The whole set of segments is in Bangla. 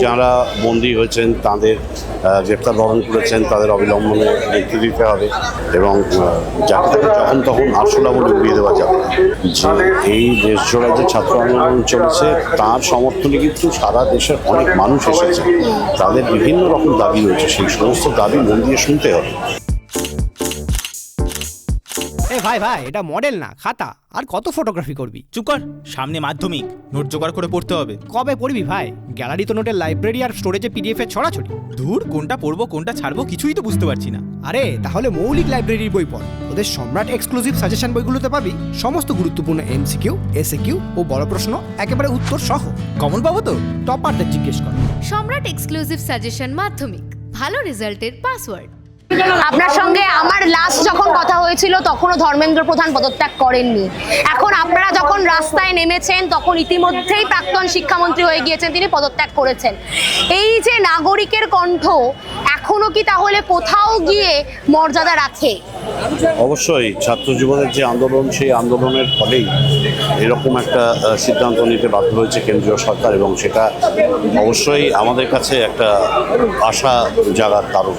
যারা বন্দী হয়েছেন তাদের গ্রেপ্তার বরণ করেছেন তাদের অবিলম্বনে মুক্তি দিতে হবে এবং যাকে তাকে যখন তখন আরশোলা বলে উড়িয়ে দেওয়া যাবে। যে এই দেশ জোড়ায় যে ছাত্র আন্দোলন চলছে তার সমর্থনে কিন্তু সারা দেশের অনেক মানুষ এসেছে, তাদের বিভিন্ন রকম দাবি রয়েছে, সেই সমস্ত দাবি মন দিয়ে শুনতে হবে। ভাই ভাই এটা মডেল না খাতা, আর কত ফটোগ্রাফি করবি? চুপ কর, সামনে মাধ্যমিক, নোট জোগাড় করে পড়তে হবে। কবে পড়বি ভাই? গ্যালারি তো নোটের লাইব্রেরি আর স্টোরেজে পিডিএফ এর ছড়াছড়ি। ধুর, কোনটা পড়বো কোনটা ছাড়বো কিছুই তো বুঝতে পারছি না। আরে তাহলে মৌলিক লাইব্রেরির বই পড়। ওদের সম্রাট এক্সক্লুসিভ সাজেশন বইগুলোতে পাবি সমস্ত গুরুত্বপূর্ণ এমসিকিউ, এসএকিউ ও বড় প্রশ্ন একেবারে উত্তর সহ। কমন পাবো তো? টপারদের জিজ্ঞেস কর। সম্রাট এক্সক্লুসিভ সাজেশন মাধ্যমিক, ভালো রেজাল্টের পাসওয়ার্ড। আপনার সঙ্গে আমার লাস্ট যখন কথা হয়েছিল তখনও ধর্মেন্দ্র প্রধান পদত্যাগ করেননি। এখন আপনারা যখন রাস্তায় নেমেছেন তখন ইতিমধ্যেই প্রাক্তন শিক্ষামন্ত্রী হয়ে গিয়েছেন, তিনি পদত্যাগ করেছেন। এই যে নাগরিকের কণ্ঠ এখনো কি তাহলে কোথাও গিয়ে মর্যাদা রাখে? অবশ্যই ছাত্র যুবদের যে আন্দোলন, সেই আন্দোলনের ফলেই এরকম একটা সিদ্ধান্ত নিতে বাধ্য হয়েছে কেন্দ্রীয় সরকার এবং সেটা অবশ্যই আমাদের কাছে একটা আশা জাগার কারণ।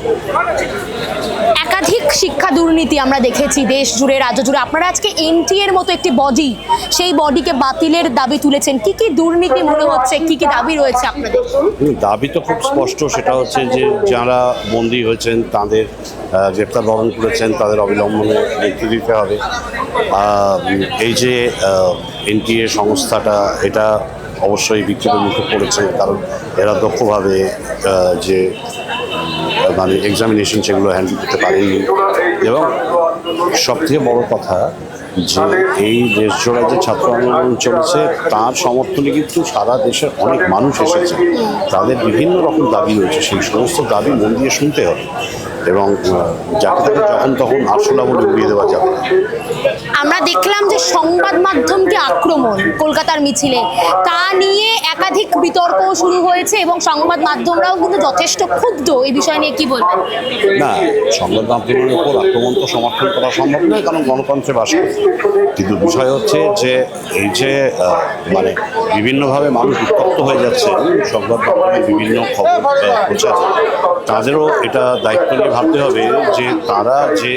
একাধিক শিক্ষা দুর্নীতি আমরা দেখেছি দেশ জুড়ে, রাজ্য জুড়ে। আপনারা আজকে এনটি এর মতো একটি বডি, সেই বডিকে বাতিলের দাবি তুলেছেন। কি কি দুর্নীতি মনে হচ্ছে, কি কি দাবি রয়েছে আপনাদের? দাবি তো খুব স্পষ্ট, সেটা হচ্ছে যে যারা বন্দী হয়েছেন তাদের গ্রেপ্তার বরণ করেছেন তাদের অবিলম্বনে মুক্তি দিতে হবে। এই যে এনটিএ সংস্থাটা, এটা অবশ্যই বিক্ষোভের মুখে পড়েছে, কারণ এরা দক্ষভাবে যে মানে এক্সামিনেশন সেগুলো হ্যান্ডেল করতে পারেনি। এবং সবথেকে বড় কথা যে এই দেশ জোড়ায় যে ছাত্র আন্দোলন চলছে তার সমর্থনে কিন্তু সারা দেশের অনেক মানুষ এসেছে, তাদের বিভিন্ন রকম দাবি রয়েছে, সেই সমস্ত দাবি মন দিয়ে শুনতে হবে এবং যাকে তাকে যখন তখন আরশোলা বলে উড়িয়ে দেওয়া যাবে। আমরা দেখলাম যে সংবাদ মাধ্যমকে আক্রমণ কলকাতার মিছিলে, তা নিয়ে একাধিক বিতর্ক শুরু হয়েছে এবং সংবাদ মাধ্যমরাও কিন্তু যথেষ্ট ক্ষুব্ধ। এই বিষয় নিয়ে কি বলবেন? না, সংবাদ মাধ্যমের উপর আক্রমণ তো সমর্থন করা সম্ভব নয়, কারণ গণতন্ত্রে বাস করে। কিন্তু বিষয় হচ্ছে যে এই যে মানে বিভিন্নভাবে মানুষ উত্তপ্ত হয়ে যাচ্ছে সংবাদ মাধ্যমে বিভিন্ন খবর প্রচার, তাদেরও এটা দায়িত্ব নিয়ে ভাবতে হবে যে তারা যে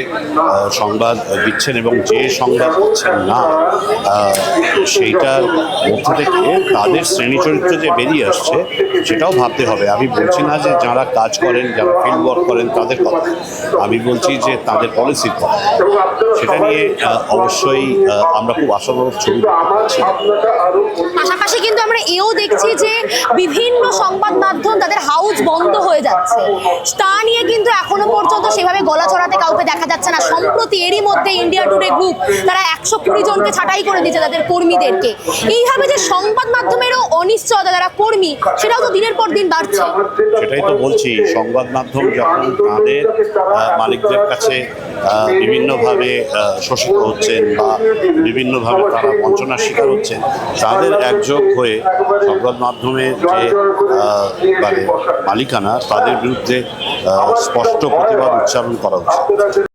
সংবাদ দিচ্ছেন এবং যে সংবাদ দিচ্ছেন না, সেইটার মধ্যে থেকে তাদের শ্রেণী চরিত্র যে বেরিয়ে আসছে সেটাও ভাবতে হবে। আমি বলছি না যে যারা কাজ করেন, যারা ফিল্ড ওয়ার্ক করেন তাদের কথা, আমি বলছি যে তাদের পলিসির কথা। সেটা নিয়ে অবশ্যই আমরা খুব আশাবাদ ছবি পাচ্ছি। পাশাপাশি কিন্তু আমরা এও দেখছি যে বিভিন্ন সংবাদ মাধ্যম তাদের হাউস বন্ধ হয়ে যাচ্ছে, তা নিয়ে কিন্তু এখনো পর্যন্ত সেভাবে গলা চড়াতে কাউকে দেখা যাচ্ছে না। সম্প্রতি এরই মধ্যে ইন্ডিয়া টুডে গ্রুপ তারা 120 জনকে ছাঁটাই করে দিয়েছে তাদের কর্মীদেরকে। এইভাবে যে সংবাদ মাধ্যমেরও অনিশ্চয়তা, যারা কর্মী, সেটাও তো দিনের পর দিন বাড়ছে। সেটাই তো বলছি, সংবাদ মাধ্যম যখন তাদের মালিকদের কাছে বিভিন্নভাবে শোষিত হচ্ছেন বা বিভিন্নভাবে তারা বঞ্চনার শিকার হচ্ছেন, তাদের একযোগ হয়ে সংবাদ মাধ্যমের যে মানে মালিকানা, তাদের বিরুদ্ধে স্পষ্ট প্রতিবাদ উচ্চারণ করা উচিত।